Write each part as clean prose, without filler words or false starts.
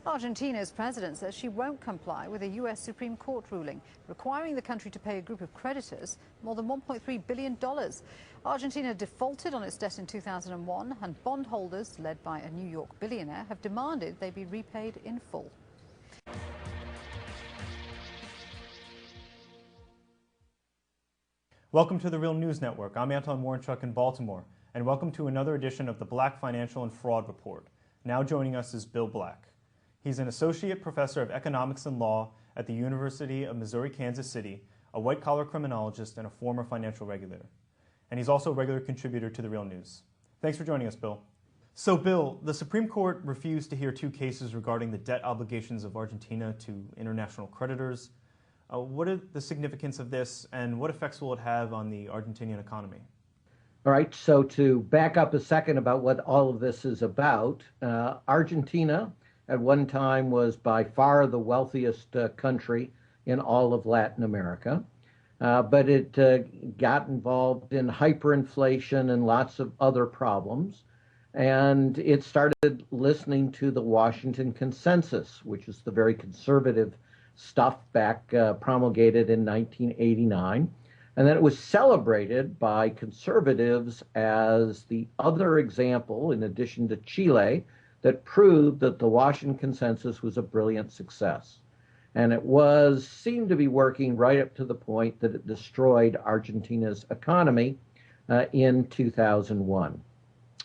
Argentina's president says she won't comply with a U.S. Supreme Court ruling requiring the country to pay a group of creditors more than $1.3 billion. Argentina defaulted on its debt in 2001, and bondholders, led by a New York billionaire, have demanded they be repaid in full. Welcome to the Real News Network. I'm Anton Warrenchuk in Baltimore, and welcome to another edition of the Black Financial and Fraud Report. Now joining us is Bill Black. He's an associate professor of economics and law at the University of Missouri-Kansas City, a white-collar criminologist, and a former financial regulator. And he's also a regular contributor to the Real News. Thanks for joining us, Bill. So, Bill, the Supreme Court refused to hear two cases regarding the debt obligations of Argentina to international creditors. What is the significance of this, and what effects will it have on the Argentinian economy? All right, so to back up a second about what all of this is about, Argentina at one time was by far the wealthiest country in all of Latin America, but it got involved in hyperinflation and lots of other problems, and it started listening to the Washington Consensus, which is the very conservative stuff back promulgated in 1989. And then it was celebrated by conservatives as the other example, in addition to Chile, that proved that the Washington Consensus was a brilliant success. And it seemed to be working right up to the point that it destroyed Argentina's economy in 2001.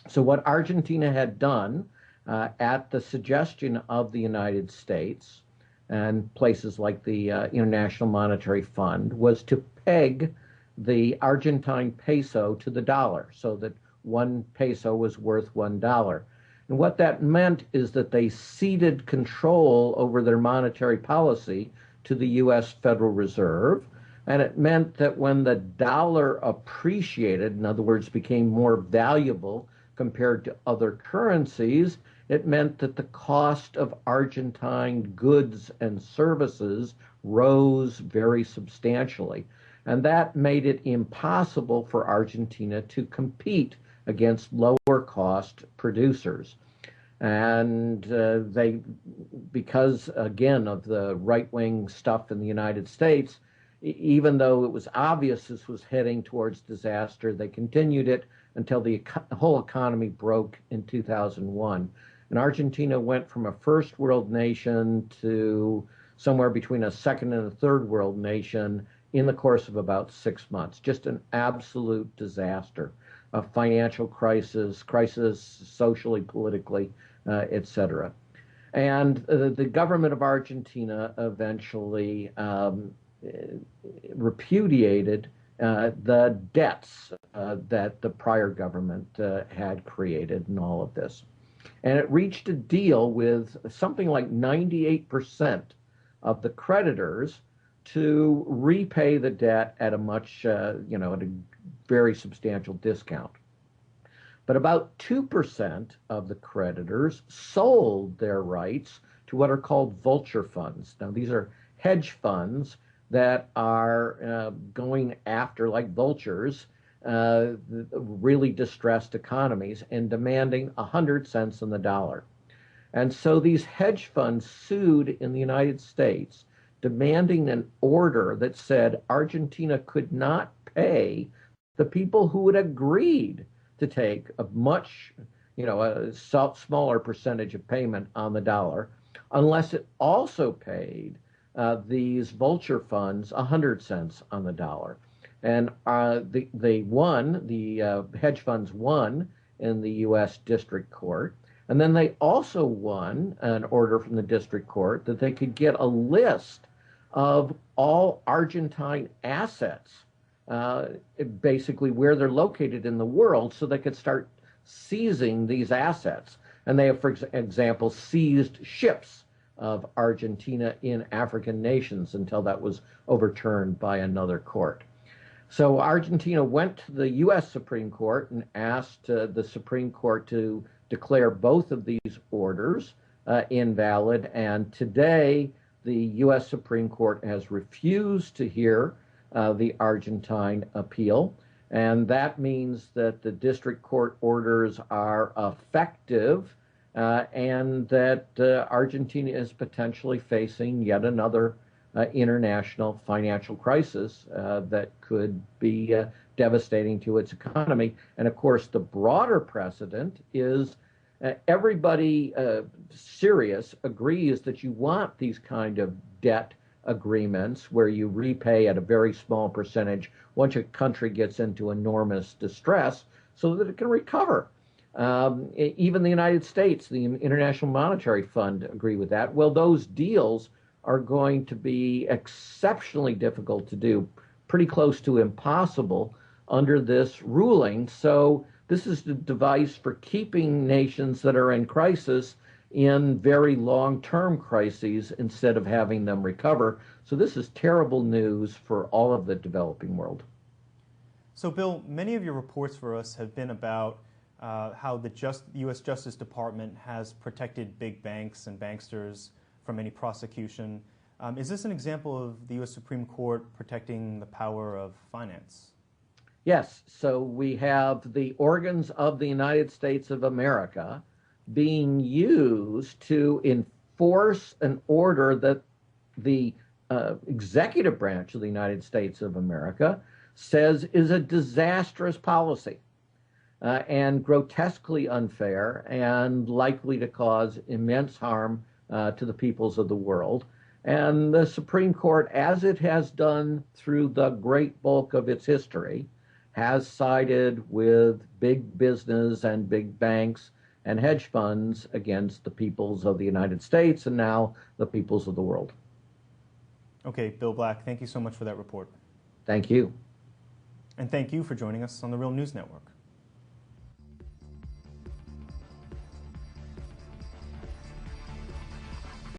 So what Argentina had done at the suggestion of the United States and places like the International Monetary Fund was to peg the Argentine peso to the dollar so that 1 peso was worth $1. And what that meant is that they ceded control over their monetary policy to the U.S. Federal Reserve. And it meant that when the dollar appreciated, in other words, became more valuable compared to other currencies, it meant that the cost of Argentine goods and services rose very substantially. And that made it impossible for Argentina to compete against lower cost producers. And because again of the right-wing stuff in the United States, even though it was obvious this was heading towards disaster, they continued it until the whole economy broke in 2001. And Argentina went from a first world nation to somewhere between a second and a third world nation in the course of about 6 months. Just an absolute disaster, a financial crisis socially, politically, etc. And the government of Argentina eventually repudiated the debts that the prior government had created in all of this. And it reached a deal with something like 98% of the creditors to repay the debt at a much, at a very substantial discount. But about 2% of the creditors sold their rights to what are called vulture funds. Now, these are hedge funds that are going after, like vultures, really distressed economies and demanding 100 cents on the dollar. And so these hedge funds sued in the United States, demanding an order that said Argentina could not pay the people who had agreed to take a much, a smaller percentage of payment on the dollar, unless it also paid these vulture funds 100 cents on the dollar. And they won, the hedge funds won in the U.S. District Court. And then they also won an order from the District Court that they could get a list of all Argentine assets, basically where they're located in the world, so they could start seizing these assets. And they have, for example, seized ships of Argentina in African nations until that was overturned by another court. So Argentina went to the U.S. Supreme Court and asked the Supreme Court to declare both of these orders invalid. And today, the U.S. Supreme Court has refused to hear the Argentine appeal. And that means that the district court orders are effective and that Argentina is potentially facing yet another international financial crisis that could be devastating to its economy. And of course, the broader precedent is everybody serious agrees that you want these kind of debt agreements where you repay at a very small percentage once a country gets into enormous distress so that it can recover. Even the United States, the International Monetary Fund agree with that. Well, those deals are going to be exceptionally difficult to do, pretty close to impossible under this ruling. So this is the device for keeping nations that are in crisis in very long-term crises instead of having them recover. So this is terrible news for all of the developing world. So, Bill, many of your reports for us have been about how the U.S. Justice Department has protected big banks and banksters from any prosecution. Is this an example of the U.S. Supreme Court protecting the power of finance? Yes. So we have the organs of the United States of America being used to enforce an order that the executive branch of the United States of America says is a disastrous policy and grotesquely unfair and likely to cause immense harm to the peoples of the world. And the Supreme Court, as it has done through the great bulk of its history, has sided with big business and big banks and hedge funds against the peoples of the United States and now the peoples of the world. Okay, Bill Black, thank you so much for that report. Thank you. And thank you for joining us on the Real News Network.